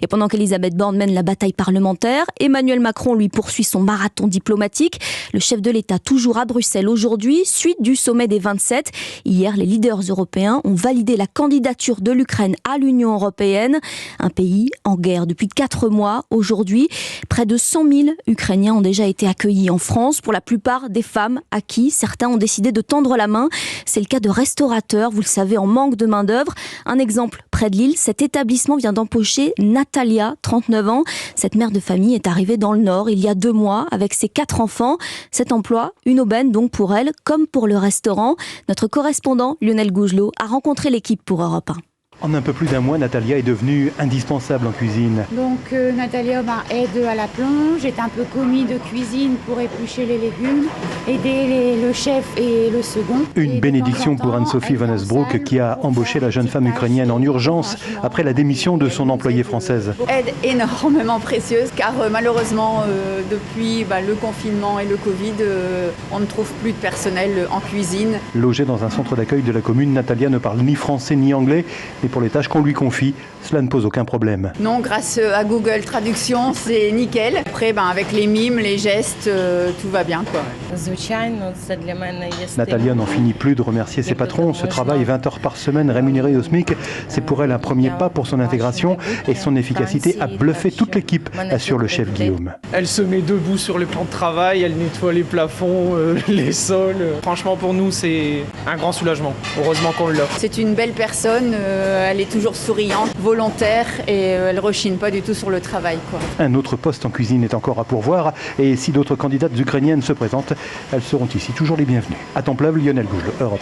Et pendant qu'Elisabeth Borne mène la bataille parlementaire, Emmanuel Macron, lui, poursuit son marathon diplomatique. Le chef de l'État, toujours à Bruxelles aujourd'hui, suite du sommet des 27. Hier, les leaders européens ont validé la candidature de l'Ukraine à l'Union européenne. Un pays en guerre depuis 4 mois. Aujourd'hui, près de 100 000 Ukrainiens ont déjà été accueillis en France. Pour la plupart des femmes à qui certains ont décidé de tendre la main. C'est le cas de restaurateurs, vous le savez, en manque de main-d'œuvre. Un exemple près de Lille, cet établissement vient d'embaucher Natalia, 39 ans. Cette mère de famille est arrivée dans le Nord il y a 2 mois avec ses 4 enfants. Cet emploi, une aubaine donc pour elle, comme pour le restaurant. Notre correspondant Lionel Gougelot a rencontré l'équipe pour Europe 1. En un peu plus d'un mois, Natalia est devenue indispensable en cuisine. Donc Natalia aide à la plonge, est un peu commis de cuisine pour éplucher les légumes, aider le chef et le second. Une bénédiction pour Anne-Sophie Van Esbroek qui a embauché la jeune femme ukrainienne en urgence après la démission de son employée française. Aide énormément précieuse car malheureusement depuis le confinement et le Covid, on ne trouve plus de personnel en cuisine. Logée dans un centre d'accueil de la commune, Natalia ne parle ni français ni anglais, mais pour les tâches qu'on lui confie, cela ne pose aucun problème. Non, grâce à Google Traduction, c'est nickel. Après, avec les mimes, les gestes, tout va bien, quoi. Natalia n'en finit plus de remercier ses patrons. Ce travail 20 heures par semaine rémunéré au SMIC, c'est pour elle un premier pas pour son intégration et son efficacité a bluffé toute l'équipe, assure le chef Guillaume. Elle se met debout sur le plan de travail, elle nettoie les plafonds, les sols. Franchement, pour nous, c'est un grand soulagement. Heureusement qu'on l'a. C'est une belle personne, elle est toujours souriante, volontaire et elle rechigne pas du tout sur le travail, quoi. Un autre poste en cuisine est encore à pourvoir et si d'autres candidates ukrainiennes se présentent, elles seront ici toujours les bienvenues. À temps plein, Lionel Gougelot, Europe.